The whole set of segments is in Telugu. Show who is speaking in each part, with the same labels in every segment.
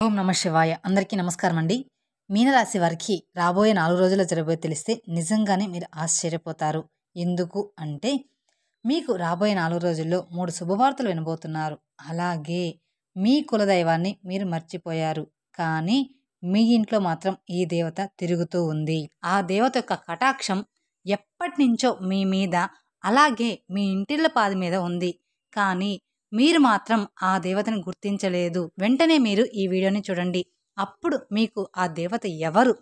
Speaker 1: ఓం నమ శివాయ. అందరికీ నమస్కారం అండి. మీనరాశి వారికి రాబోయే 4 రోజుల్లో జరగబోయే తెలిస్తే నిజంగానే మీరు ఆశ్చర్యపోతారు. ఎందుకు అంటే మీకు రాబోయే 4 రోజుల్లో 3 శుభవార్తలు వినబోతున్నారు. అలాగే మీ కులదైవాన్ని మీరు మర్చిపోయారు. కానీ మీ ఇంట్లో మాత్రం ఈ దేవత తిరుగుతూ ఉంది. ఆ దేవత యొక్క కటాక్షం ఎప్పటినుంచో మీ మీద, అలాగే మీ ఇంటిల్లపాది మీద ఉంది. కానీ మీరు మాత్రం ఆ దేవతను గుర్తించలేదు. వెంటనే మీరు ఈ వీడియోని చూడండి. అప్పుడు మీకు ఆ దేవత ఎవరు,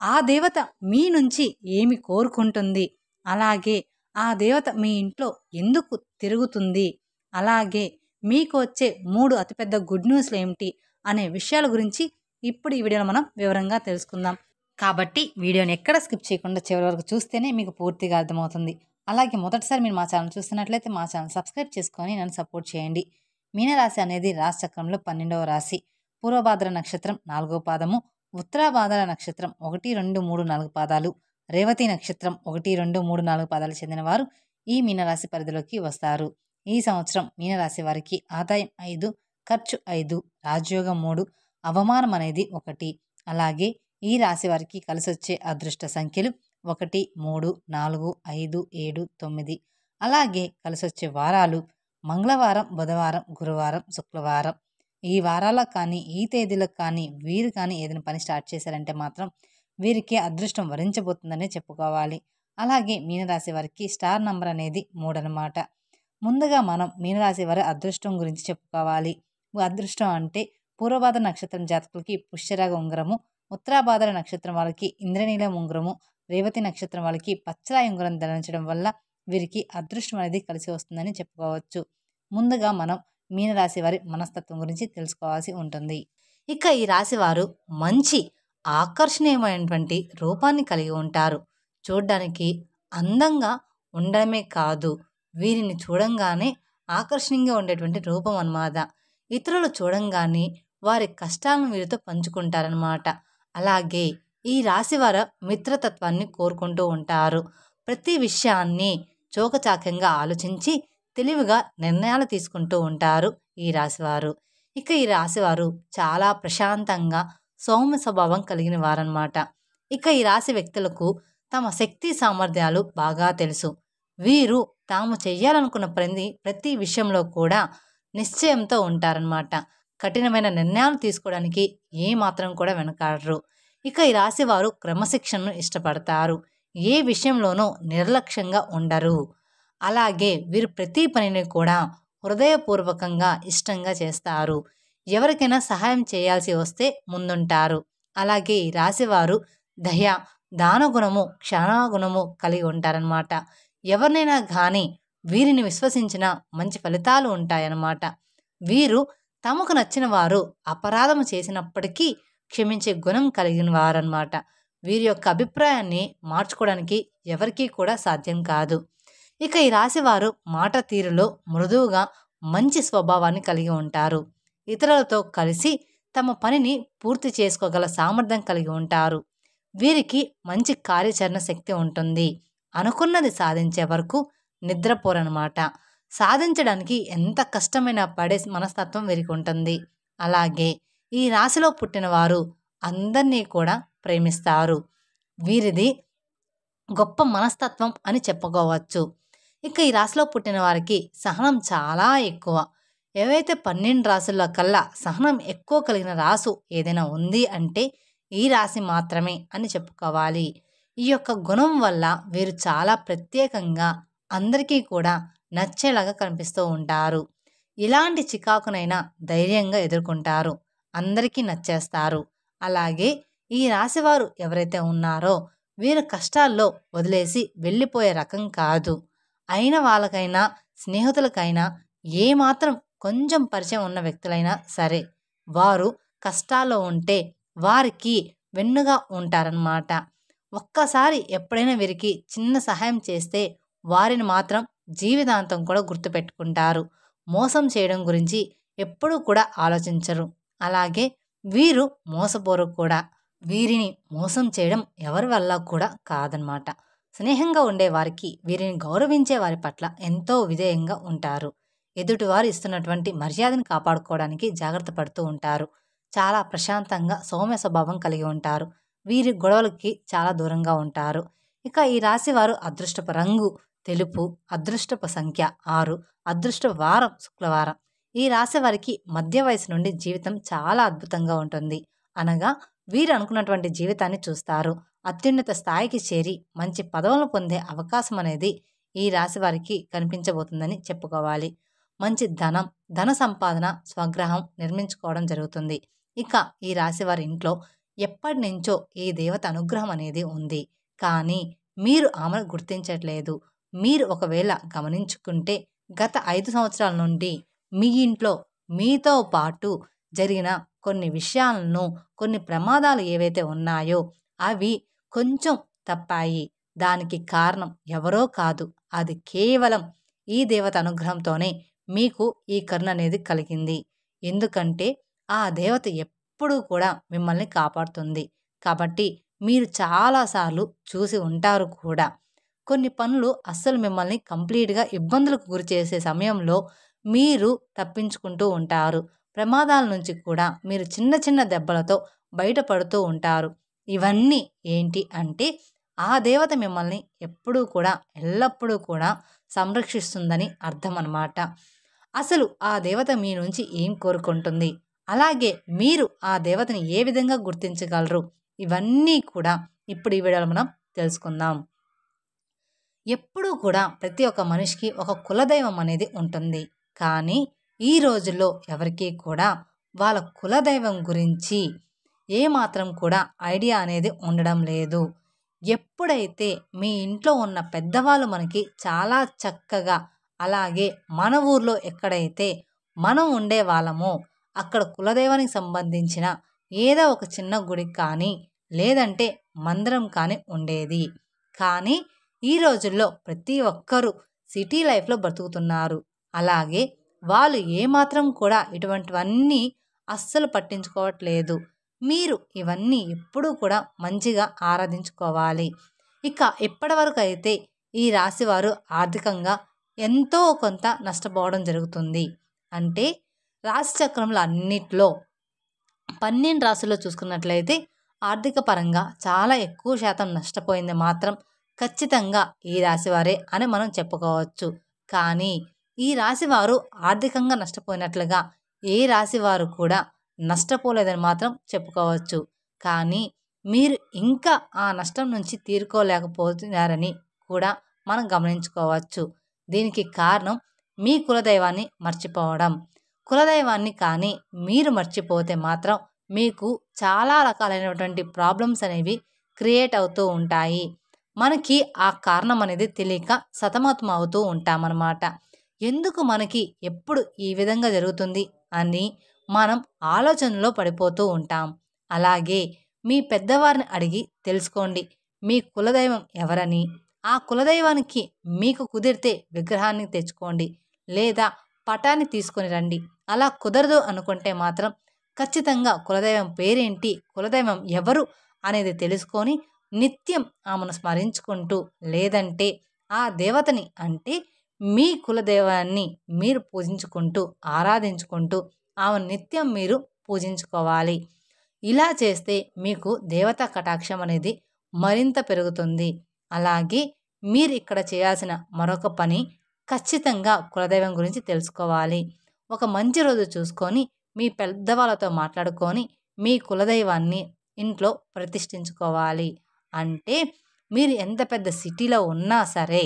Speaker 1: ఆ దేవత మీ నుంచి ఏమి కోరుకుంటుంది, అలాగే ఆ దేవత మీ ఇంట్లో ఎందుకు తిరుగుతుంది, అలాగే మీకు వచ్చే 3 అతిపెద్ద గుడ్ న్యూస్లు ఏమిటి అనే విషయాల గురించి ఇప్పుడు ఈ వీడియోలో మనం వివరంగా తెలుసుకుందాం. కాబట్టి వీడియోని ఎక్కడ స్కిప్ చేయకుండా చివరి వరకు చూస్తేనే మీకు పూర్తిగా అర్థమవుతుంది. అలాగే మొదటిసారి మీరు మా ఛానల్ చూస్తున్నట్లయితే మా ఛానల్ సబ్స్క్రైబ్ చేసుకొని నన్ను సపోర్ట్ చేయండి. మీనరాశి అనేది రాశి చక్రంలో 12వ రాశి. పూర్వభాద్ర నక్షత్రం 4వ పాదము, ఉత్తరాభాద్ర నక్షత్రం 1, 2, 3, 4 పాదాలు, రేవతి నక్షత్రం 1, 2, 3, 4 పాదాలు చెందిన వారు ఈ మీనరాశి పరిధిలోకి వస్తారు. ఈ సంవత్సరం మీనరాశి వారికి ఆదాయం 5, ఖర్చు 5, రాజయోగం 3, అవమానం అనేది 1. అలాగే ఈ రాశి వారికి కలిసొచ్చే అదృష్ట సంఖ్యలు 1, 3, 4, 5, 7, 9. అలాగే కలిసొచ్చే వారాలు మంగళవారం, బుధవారం, గురువారం, శుక్రవారం. ఈ వారాలకు కానీ ఈ తేదీలకు కానీ వీరు కానీ ఏదైనా పని స్టార్ట్ చేశారంటే మాత్రం వీరికి అదృష్టం వరించబోతుందనే చెప్పుకోవాలి. అలాగే మీనరాశి వారికి స్టార్ నంబర్ అనేది 3 అన్నమాట. ముందుగా మనం మీనరాశి వారి అదృష్టం గురించి చెప్పుకోవాలి. అదృష్టం అంటే పూర్వభాద్ర నక్షత్రం జాతకులకి పుష్యరాగ ఉంగరము, ఉత్తరాభాద్ర నక్షత్రం వాళ్ళకి ఇంద్రనీలం ఉంగరము, రేవతి నక్షత్రం వాళ్ళకి పచ్చరాయి ఉంగరం ధరించడం వల్ల వీరికి అదృష్టం అనేది కలిసి వస్తుందని చెప్పుకోవచ్చు. ముందుగా మనం మీనరాశి వారి మనస్తత్వం గురించి తెలుసుకోవాల్సి ఉంటుంది. ఇక ఈ రాశి వారు మంచి ఆకర్షణీయమైనటువంటి రూపాన్ని కలిగి ఉంటారు. చూడ్డానికి అందంగా ఉండడమే కాదు, వీరిని చూడంగానే ఆకర్షణీయంగా ఉండేటువంటి రూపం అన్నమాట. ఇతరులు చూడంగానే వారి కష్టాలను వీరితో పంచుకుంటారనమాట. అలాగే ఈ రాశివారు మిత్రతత్వాన్ని కోరుకుంటూ ఉంటారు. ప్రతి విషయాన్ని చోకచాక్యంగా ఆలోచించి తెలివిగా నిర్ణయాలు తీసుకుంటూ ఉంటారు ఈ రాశివారు. ఇక ఈ రాశివారు చాలా ప్రశాంతంగా సౌమ్య స్వభావం కలిగిన వారన్నమాట. ఇక ఈ రాశి వ్యక్తులకు తమ శక్తి సామర్థ్యాలు బాగా తెలుసు. వీరు తాము చెయ్యాలనుకున్న ప్రతి విషయంలో కూడా నిశ్చయంతో ఉంటారన్నమాట. కఠినమైన నిర్ణయాలు తీసుకోవడానికి ఏమాత్రం కూడా వెనకాడరు. ఇక ఈ రాశి వారు క్రమశిక్షణను ఇష్టపడతారు. ఏ విషయంలోనూ నిర్లక్ష్యంగా ఉండరు. అలాగే వీరు ప్రతి పనిని కూడా హృదయపూర్వకంగా ఇష్టంగా చేస్తారు. ఎవరికైనా సహాయం చేయాల్సి వస్తే ముందుంటారు. అలాగే ఈ రాశివారు దయ, దానగుణము, క్షణాగుణము కలిగి ఉంటారనమాట. ఎవరినైనా కానీ వీరిని విశ్వసించిన మంచి ఫలితాలు ఉంటాయన్నమాట. వీరు తమకు నచ్చిన వారు అపరాధము చేసినప్పటికీ క్షమించే గుణం కలిగిన వారన్నమాట. వీరి యొక్క అభిప్రాయాన్ని మార్చుకోవడానికి ఎవరికీ కూడా సాధ్యం కాదు. ఇక ఈ రాశివారు మాట తీరులో మృదువుగా మంచి స్వభావాన్ని కలిగి ఉంటారు. ఇతరులతో కలిసి తమ పనిని పూర్తి చేసుకోగల సామర్థ్యం కలిగి ఉంటారు. వీరికి మంచి కార్యాచరణ శక్తి ఉంటుంది. అనుకున్నది సాధించే వరకు నిద్రపోరనమాట. సాధించడానికి ఎంత కష్టమైనా పడే మనస్తత్వం వీరికి ఉంటుంది. అలాగే ఈ రాశిలో పుట్టిన వారు అందరినీ కూడా ప్రేమిస్తారు. వీరిది గొప్ప మనస్తత్వం అని చెప్పుకోవచ్చు. ఇక ఈ రాశిలో పుట్టిన వారికి సహనం చాలా ఎక్కువ. ఏవైతే 12 రాశుల్లో కల్లా సహనం ఎక్కువ కలిగిన రాసు ఏదైనా ఉంది అంటే ఈ రాశి మాత్రమే అని చెప్పుకోవాలి. ఈ యొక్క గుణం వల్ల వీరు చాలా ప్రత్యేకంగా అందరికీ కూడా నచ్చేలాగా కనిపిస్తూ ఉంటారు. ఇలాంటి చికాకునైనా ధైర్యంగా ఎదుర్కొంటారు. అందరికీ నచ్చేస్తారు. అలాగే ఈ రాశివారు ఎవరైతే ఉన్నారో వీరు కష్టాల్లో వదిలేసి వెళ్ళిపోయే రకం కాదు. అయిన వాళ్ళకైనా స్నేహితులకైనా ఏమాత్రం కొంచెం పరిచయం ఉన్న వ్యక్తులైనా సరే వారు కష్టాల్లో ఉంటే వారికి వెన్నుగా ఉంటారన్నమాట. ఒక్కసారి ఎప్పుడైనా వీరికి చిన్న సహాయం చేస్తే వారిని మాత్రం జీవితాంతం కూడా గుర్తుపెట్టుకుంటారు. మోసం చేయడం గురించి ఎప్పుడూ కూడా ఆలోచించరు. అలాగే వీరు మోసపోరు కూడా. వీరిని మోసం చేయడం ఎవరి వల్ల కూడా కాదనమాట. స్నేహంగా ఉండే వారికి, వీరిని గౌరవించే వారి పట్ల ఎంతో విధేయంగా ఉంటారు. ఎదుటివారు ఇస్తున్నటువంటి మర్యాదను కాపాడుకోవడానికి జాగ్రత్త పడుతూ ఉంటారు. చాలా ప్రశాంతంగా సౌమ్య స్వభావం కలిగి ఉంటారు. వీరి గొడవలకి చాలా దూరంగా ఉంటారు. ఇక ఈ రాశి వారు అదృష్టపు రంగు తెలుపు, అదృష్టపు సంఖ్య 6, అదృష్టపు వారం శుక్రవారం. ఈ రాశి వారికి మధ్య వయసు నుండి జీవితం చాలా అద్భుతంగా ఉంటుంది. అనగా వీరు అనుకున్నటువంటి జీవితాన్ని చూస్తారు. అత్యున్నత స్థాయికి చేరి మంచి పదవులను పొందే అవకాశం అనేది ఈ రాశి వారికి కనిపించబోతుందని చెప్పుకోవాలి. మంచి ధన సంపాదన, స్వగ్రహం నిర్మించుకోవడం జరుగుతుంది. ఇక ఈ రాశి వారి ఇంట్లో ఎప్పటి నుంచో ఈ దేవత అనుగ్రహం అనేది ఉంది. కానీ మీరు ఆమెను గుర్తించట్లేదు. మీరు ఒకవేళ గమనించుకుంటే గత 5 సంవత్సరాల నుండి మీ ఇంట్లో మీతో పాటు జరిగిన కొన్ని విషయాలను, కొన్ని ప్రమాదాలు ఏవైతే ఉన్నాయో అవి కొంచెం తప్పాయి. దానికి కారణం ఎవరో కాదు. అది కేవలం ఈ దేవత అనుగ్రహంతోనే మీకు ఈ కరుణ అనేది కలిగింది. ఎందుకంటే ఆ దేవత ఎప్పుడూ కూడా మిమ్మల్ని కాపాడుతుంది. కాబట్టి మీరు చాలాసార్లు చూసి ఉంటారు కూడా. కొన్ని పనులు అస్సలు మిమ్మల్ని కంప్లీట్‌గా ఇబ్బందులకు గురి చేసే సమయంలో మీరు తప్పించుకుంటూ ఉంటారు. ప్రమాదాల నుంచి కూడా మీరు చిన్న చిన్న దెబ్బలతో బయటపడుతూ ఉంటారు. ఇవన్నీ ఏంటి అంటే ఆ దేవత మిమ్మల్ని ఎప్పుడూ కూడా, ఎల్లప్పుడూ కూడా సంరక్షిస్తుందని అర్థం అన్నమాట. అసలు ఆ దేవత మీ నుంచి ఏం కోరుకుంటుంది? అలాగే మీరు ఆ దేవతని ఏ విధంగా గుర్తించగలరు? ఇవన్నీ కూడా ఇప్పుడు ఈ వీడియోలో మనం తెలుసుకుందాం. ఎప్పుడూ కూడా ప్రతి ఒక్క మనిషికి ఒక కులదైవం అనేది ఉంటుంది. కానీ ఈ రోజుల్లో ఎవరికీ కూడా వాళ్ళ కులదైవం గురించి ఏమాత్రం కూడా ఐడియా అనేది ఉండడం లేదు. ఎప్పుడైతే మీ ఇంట్లో ఉన్న పెద్దవాళ్ళు మనకి చాలా చక్కగా, అలాగే మన ఊర్లో ఎక్కడైతే మనం ఉండేవాళ్ళమో అక్కడ కులదైవానికి సంబంధించిన ఏదో ఒక చిన్న గుడి కానీ, లేదంటే మందిరం కానీ ఉండేది. కానీ ఈ రోజుల్లో ప్రతి ఒక్కరూ సిటీ లైఫ్‌లో బ్రతుకుతున్నారు. అలాగే వాళ్ళు ఏమాత్రం కూడా ఇటువంటివన్నీ అస్సలు పట్టించుకోవట్లేదు. మీరు ఇవన్నీ ఎప్పుడూ కూడా మంచిగా ఆరాధించుకోవాలి. ఇక ఇప్పటివరకు అయితే ఈ రాశివారు ఆర్థికంగా ఎంతో కొంత నష్టపోవడం జరుగుతుంది. అంటే రాశి చక్రంలో అన్నిట్లో 12 రాశుల్లో చూసుకున్నట్లయితే ఆర్థిక పరంగా చాలా ఎక్కువ శాతం నష్టపోయింది మాత్రం ఖచ్చితంగా ఈ రాశివారే అని మనం చెప్పుకోవచ్చు. కానీ ఈ రాశివారు ఆర్థికంగా నష్టపోయినట్లుగా ఏ రాశివారు కూడా నష్టపోలేదని మాత్రం చెప్పుకోవచ్చు. కానీ మీరు ఇంకా ఆ నష్టం నుంచి తీరుకోలేకపోతున్నారని కూడా మనం గమనించుకోవచ్చు. దీనికి కారణం మీ కులదైవాన్ని మర్చిపోవడం. కులదైవాన్ని కానీ మీరు మర్చిపోతే మాత్రం మీకు చాలా రకాలైనటువంటి ప్రాబ్లమ్స్ అనేవి క్రియేట్ అవుతూ ఉంటాయి. మనకి ఆ కారణం అనేది తెలియక సతమతం అవుతూ ఉంటామన్నమాట. ఎందుకు మనకి ఎప్పుడు ఈ విధంగా జరుగుతుంది అని మనం ఆలోచనలో పడిపోతూ ఉంటాం. అలాగే మీ పెద్దవారిని అడిగి తెలుసుకోండి. మీ కులదైవం ఎవరని, ఆ కులదైవానికి మీకు కుదిరితే విగ్రహాన్ని తెచ్చుకోండి, లేదా పటాన్ని తీసుకొని రండి. అలా కుదరదు అనుకుంటే మాత్రం ఖచ్చితంగా కులదైవం పేరేంటి, కులదైవం ఎవరు అనేది తెలుసుకొని నిత్యం ఆమెను స్మరించుకుంటూ, లేదంటే ఆ దేవతని అంటే మీ కులదైవాన్ని మీరు పూజించుకుంటూ, ఆరాధించుకుంటూ ఆమెను నిత్యం మీరు పూజించుకోవాలి. ఇలా చేస్తే మీకు దేవతా కటాక్షం అనేది మరింత పెరుగుతుంది. అలాగే మీరు ఇక్కడ చేయాల్సిన మరొక పని ఖచ్చితంగా కులదైవం గురించి తెలుసుకోవాలి. ఒక మంచి రోజు చూసుకొని మీ పెద్దవాళ్ళతో మాట్లాడుకొని మీ కులదైవాన్ని ఇంట్లో ప్రతిష్ఠించుకోవాలి. అంటే మీరు ఎంత పెద్ద సిటీలో ఉన్నా సరే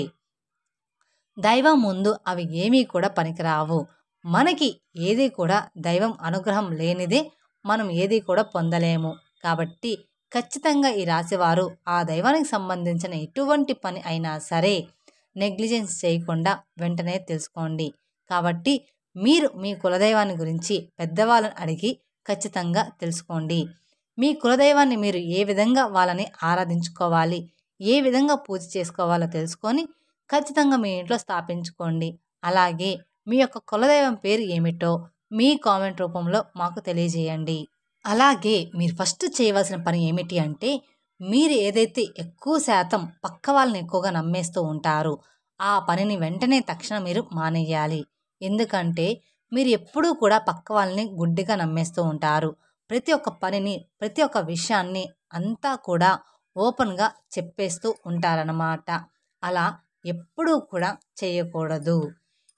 Speaker 1: దైవం ముందు అవి ఏమీ కూడా పనికిరావు. మనకి ఏది కూడా దైవం అనుగ్రహం లేనిదే మనం ఏది కూడా పొందలేము. కాబట్టి ఖచ్చితంగా ఈ రాశివారు ఆ దైవానికి సంబంధించిన ఎటువంటి పని అయినా సరే నెగ్లిజెన్స్ చేయకుండా వెంటనే తెలుసుకోండి. కాబట్టి మీరు మీ కులదైవాన్ని గురించి పెద్దవాళ్ళని అడిగి ఖచ్చితంగా తెలుసుకోండి. మీ కులదైవాన్ని మీరు ఏ విధంగా వాళ్ళని ఆరాధించుకోవాలి, ఏ విధంగా పూజ చేసుకోవాలో తెలుసుకొని ఖచ్చితంగా మీ ఇంట్లో స్థాపించుకోండి. అలాగే మీ యొక్క కులదైవం పేరు ఏమిటో మీ కామెంట్ రూపంలో మాకు తెలియజేయండి. అలాగే మీరు ఫస్ట్ చేయవలసిన పని ఏమిటి అంటే, మీరు ఏదైతే ఎక్కువ శాతం పక్క వాళ్ళని ఎక్కువగా నమ్మేస్తూ ఉంటారో ఆ పనిని వెంటనే తక్షణం మీరు మానేయాలి. ఎందుకంటే మీరు ఎప్పుడూ కూడా పక్క వాళ్ళని గుడ్డిగా నమ్మేస్తూ ఉంటారు. ప్రతి ఒక్క పనిని, ప్రతి ఒక్క విషయాన్ని అంతా కూడా ఓపెన్‌గా చెప్పేస్తూ ఉంటారన్నమాట. అలా ఎప్పుడూ కూడా చేయకూడదు.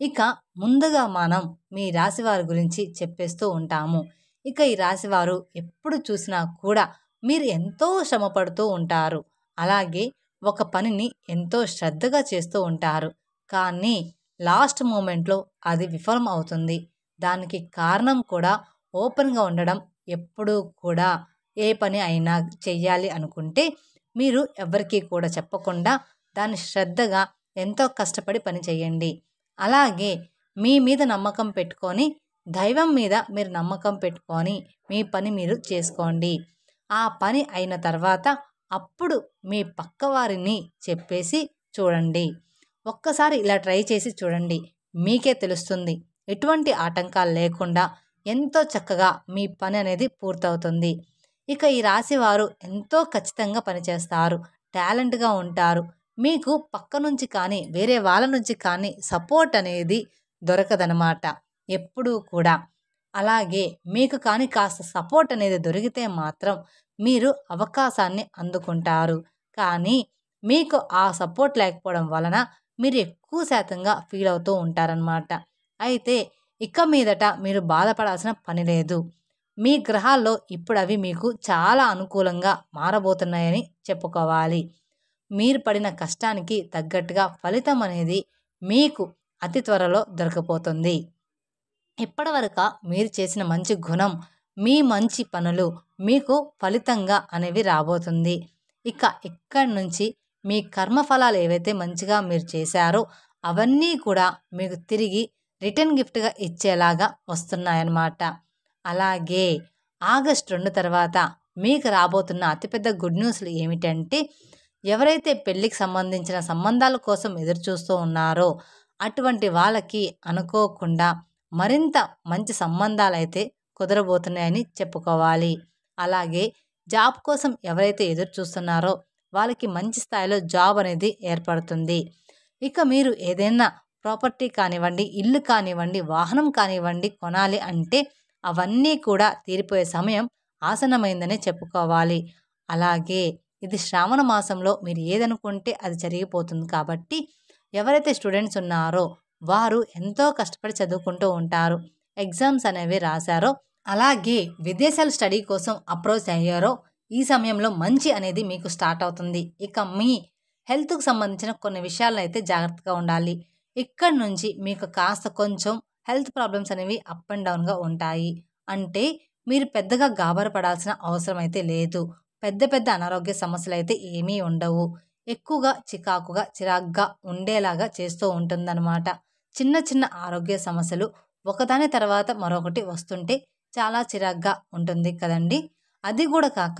Speaker 1: ఇక ముందుగా మనం మీ రాశివారి గురించి చెప్పేస్తూ ఉంటాము. ఇక ఈ రాశివారు ఎప్పుడు చూసినా కూడా మీరు ఎంతో శ్రమపడుతూ ఉంటారు. అలాగే ఒక పనిని ఎంతో శ్రద్ధగా చేస్తూ ఉంటారు. కానీ లాస్ట్ మూమెంట్‌లో అది విఫలం అవుతుంది. దానికి కారణం కూడా ఓపెన్‌గా ఉండడం. ఎప్పుడూ కూడా ఏ పని అయినా చెయ్యాలి అనుకుంటే మీరు ఎవ్వరికీ కూడా చెప్పకుండా దాన్ని శ్రద్ధగా ఎంతో కష్టపడి పని చేయండి. అలాగే మీ మీద నమ్మకం పెట్టుకొని, దైవం మీద మీరు నమ్మకం పెట్టుకొని మీ పని మీరు చేసుకోండి. ఆ పని అయిన తర్వాత అప్పుడు మీ పక్కవారిని చెప్పేసి చూడండి. ఒక్కసారి ఇలా ట్రై చేసి చూడండి. మీకే తెలుస్తుంది. ఎటువంటి ఆటంకాలు లేకుండా ఎంతో చక్కగా మీ పని అనేది పూర్తవుతుంది. ఇక ఈ రాశివారు ఎంతో ఖచ్చితంగా పనిచేస్తారు. టాలెంట్‌గా ఉంటారు. మీకు పక్క నుంచి కానీ, వేరే వాళ్ళ నుంచి కానీ సపోర్ట్ అనేది దొరకదనమాట ఎప్పుడూ కూడా. అలాగే మీకు కానీ కాస్త సపోర్ట్ అనేది దొరికితే మాత్రం మీరు అవకాశాన్ని అందుకుంటారు. కానీ మీకు ఆ సపోర్ట్ లేకపోవడం వలన మీరు ఎక్కువ శాతంగా ఫీల్ అవుతూ ఉంటారనమాట. అయితే ఇక మీదట మీరు బాధపడాల్సిన పని లేదు. మీ గ్రహాల్లో ఇప్పుడు అవి మీకు చాలా అనుకూలంగా మారబోతున్నాయని చెప్పుకోవాలి. మీరు పడిన కష్టానికి తగ్గట్టుగా ఫలితం అనేది మీకు అతి త్వరలో దొరకపోతుంది. ఇప్పటివరక మీరు చేసిన మంచి గుణం, మీ మంచి పనులు మీకు ఫలితంగా అనేవి రాబోతుంది. ఇక ఇక్కడి నుంచి మీ కర్మఫలాలు ఏవైతే మంచిగా మీరు చేశారో అవన్నీ కూడా మీకు తిరిగి రిటర్న్ గిఫ్ట్‌గా ఇచ్చేలాగా వస్తున్నాయన్నమాట. అలాగే ఆగస్టు 2 తర్వాత మీకు రాబోతున్న అతిపెద్ద గుడ్ న్యూస్‌లు ఏమిటంటే, ఎవరైతే పెళ్ళికి సంబంధించిన సంబంధాల కోసం ఎదురుచూస్తూ ఉన్నారో అటువంటి వాళ్ళకి అనుకోకుండా మరింత మంచి సంబంధాలైతే కుదరబోతున్నాయని చెప్పుకోవాలి. అలాగే జాబ్ కోసం ఎవరైతే ఎదురు చూస్తున్నారో వాళ్ళకి మంచి స్థాయిలో జాబ్ అనేది ఏర్పడుతుంది. ఇక మీరు ఏదైనా ప్రాపర్టీ కానివ్వండి, ఇల్లు కానివ్వండి, వాహనం కానివ్వండి కొనాలి అంటే అవన్నీ కూడా తీరిపోయే సమయం ఆసన్నమైందనే చెప్పుకోవాలి. అలాగే ఇది శ్రావణ మాసంలో మీరు ఏదనుకుంటే అది జరిగిపోతుంది కాబట్టి ఎవరైతే స్టూడెంట్స్ ఉన్నారో వారు ఎంతో కష్టపడి చదువుకుంటూ ఉంటారు. ఎగ్జామ్స్ అనేవి రాశారో, అలాగే విదేశాల స్టడీ కోసం అప్రోచ్ అయ్యారో ఈ సమయంలో మంచి అనేది మీకు స్టార్ట్ అవుతుంది. ఇక మీ హెల్త్‌కు సంబంధించిన కొన్ని విషయాల్లో అయితే జాగ్రత్తగా ఉండాలి. ఇక్కడి నుంచి మీకు కాస్త కొంచెం హెల్త్ ప్రాబ్లమ్స్ అనేవి అప్ అండ్ డౌన్‌గా ఉంటాయి. అంటే మీరు పెద్దగా గాబరా పడాల్సిన అవసరం అయితే లేదు. పెద్ద పెద్ద అనారోగ్య సమస్యలైతే ఏమీ ఉండవు. ఎక్కువగా చికాకుగా, చిరాగ్గా ఉండేలాగా చేస్తూ ఉంటుందన్నమాట. చిన్న చిన్న ఆరోగ్య సమస్యలు ఒకదాని తర్వాత మరొకటి వస్తుంటే చాలా చిరాగ్గా ఉంటుంది కదండీ! అది కూడా కాక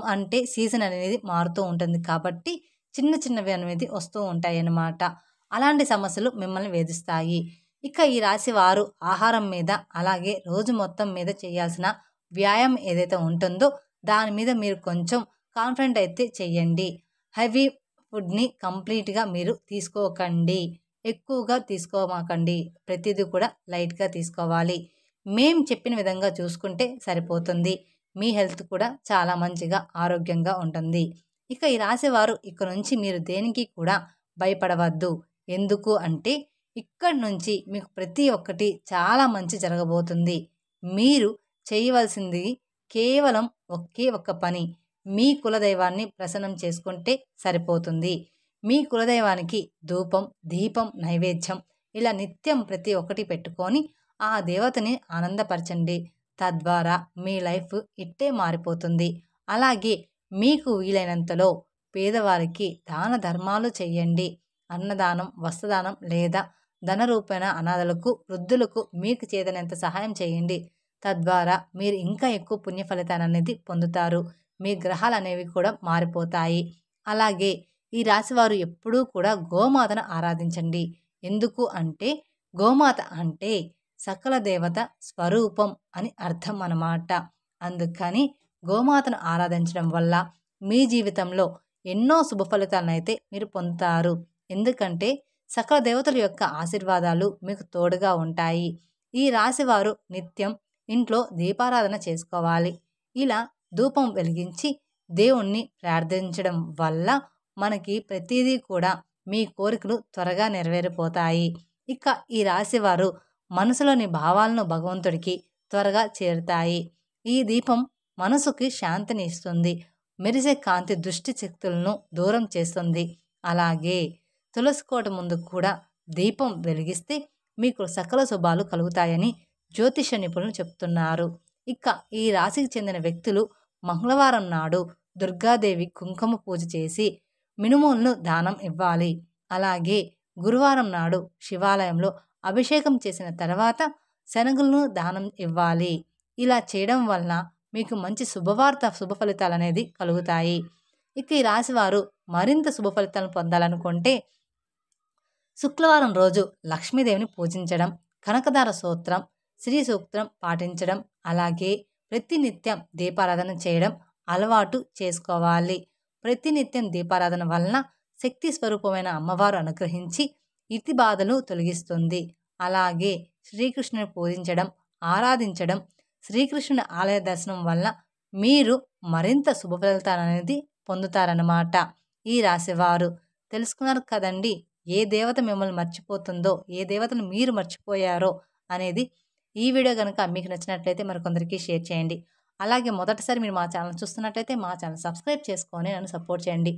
Speaker 1: అంటే సీజన్ అనేది మారుతూ ఉంటుంది కాబట్టి చిన్న చిన్నవి అనేది వస్తూ ఉంటాయన్నమాట. అలాంటి సమస్యలు మిమ్మల్ని వేధిస్తాయి. ఇక ఈ రాశి వారు ఆహారం మీద, అలాగే రోజు మొత్తం మీద చేయాల్సిన వ్యాయామం ఏదైతే ఉంటుందో దాని మీద మీరు కొంచెం కాన్ఫిడెంట్ అయితే చెయ్యండి. హెవీ ఫుడ్‌ని కంప్లీట్‌గా మీరు తీసుకోకండి. ఎక్కువగా తీసుకోమాకండి. ప్రతిదీ కూడా లైట్‌గా తీసుకోవాలి. మేం చెప్పిన విధంగా చూసుకుంటే సరిపోతుంది. మీ హెల్త్ కూడా చాలా మంచిగా, ఆరోగ్యంగా ఉంటుంది. ఇక ఈ రాశివారు ఇక నుంచి మీరు దేనికి కూడా భయపడవద్దు. ఎందుకు అంటే ఇక్కడి నుంచి మీకు ప్రతి ఒక్కటి చాలా మంచి జరగబోతుంది. మీరు చేయవలసింది కేవలం ఒకే ఒక్క పని. మీ కులదైవాన్ని ప్రసన్నం చేసుకుంటే సరిపోతుంది. మీ కులదైవానికి ధూపం, దీపం, నైవేద్యం ఇలా నిత్యం ప్రతి ఒక్కటి పెట్టుకొని ఆ దేవతని ఆనందపరచండి. తద్వారా మీ లైఫ్ ఇట్టే మారిపోతుంది. అలాగే మీకు వీలైనంతలో పేదవారికి దాన ధర్మాలు చెయ్యండి. అన్నదానం, వస్త్రదానం లేదా ధన రూపేణ అనాథలకు, వృద్ధులకు మీకు చేతనంత సహాయం చేయండి. తద్వారా మీరు ఇంకా ఎక్కువ పుణ్య ఫలితాలనేది పొందుతారు. మీ గ్రహాలనేవి కూడా మారిపోతాయి. అలాగే ఈ రాశివారు ఎప్పుడూ కూడా గోమాతను ఆరాధించండి. ఎందుకు అంటే గోమాత అంటే సకల దేవత స్వరూపం అని అర్థం అన్నమాట. అందుకని గోమాతను ఆరాధించడం వల్ల మీ జీవితంలో ఎన్నో శుభ ఫలితాలనైతే మీరు పొందుతారు. ఎందుకంటే సకల దేవతల యొక్క ఆశీర్వాదాలు మీకు తోడుగా ఉంటాయి. ఈ రాశివారు నిత్యం ఇంట్లో దీపారాధన చేసుకోవాలి. ఇలా ధూపం వెలిగించి దేవుణ్ణి ప్రార్థించడం వల్ల మనకి ప్రతిదీ కూడా మీ కోరికలు త్వరగా నెరవేరిపోతాయి. ఇక ఈ రాశివారు మనసులోని భావాలను భగవంతుడికి త్వరగా చేరుతాయి. ఈ దీపం మనసుకి శాంతిని ఇస్తుంది. మెరిసే కాంతి దుష్టి శక్తులను దూరం చేస్తుంది. అలాగే తులసి కోట ముందు కూడా దీపం వెలిగిస్తే మీకు సకల శుభాలు కలుగుతాయని జ్యోతిష నిపుణులు చెప్తున్నారు. ఇక ఈ రాశికి చెందిన వ్యక్తులు మంగళవారం నాడు దుర్గాదేవి కుంకుమ పూజ చేసి మినుములను దానం ఇవ్వాలి. అలాగే గురువారం నాడు శివాలయంలో అభిషేకం చేసిన తర్వాత శనగలను దానం ఇవ్వాలి. ఇలా చేయడం వలన మీకు మంచి శుభ ఫలితాలు అనేది కలుగుతాయి. ఇక ఈ రాశివారు మరింత శుభ ఫలితాలను పొందాలనుకుంటే శుక్రవారం రోజు లక్ష్మీదేవిని పూజించడం, కనకదార స్తోత్రం, శ్రీ సూక్తం పాటించడం, అలాగే ప్రతినిత్యం దీపారాధన చేయడం అలవాటు చేసుకోవాలి. ప్రతినిత్యం దీపారాధన వలన శక్తి స్వరూపమైన అమ్మవారు అనుగ్రహించి ఇతి బాధలు తొలగిస్తుంది. అలాగే శ్రీకృష్ణుని పూజించడం, ఆరాధించడం, శ్రీకృష్ణుని ఆలయ దర్శనం వల్ల మీరు మరింత శుభ ఫలితాలు అనేది పొందుతారన్నమాట. ఈ రాశివారు తెలుసుకున్నారు కదండి, ఏ దేవత మిమ్మల్ని మర్చిపోతుందో, ఏ దేవతను మీరు మర్చిపోయారో అనేది. ఈ వీడియో కనుక మీకు నచ్చినట్లయితే మరికొందరికి షేర్ చేయండి. అలాగే మొదటిసారి మీరు మా ఛానల్ చూస్తున్నట్లయితే మా ఛానల్ సబ్స్క్రైబ్ చేసుకొని నన్ను సపోర్ట్ చేయండి.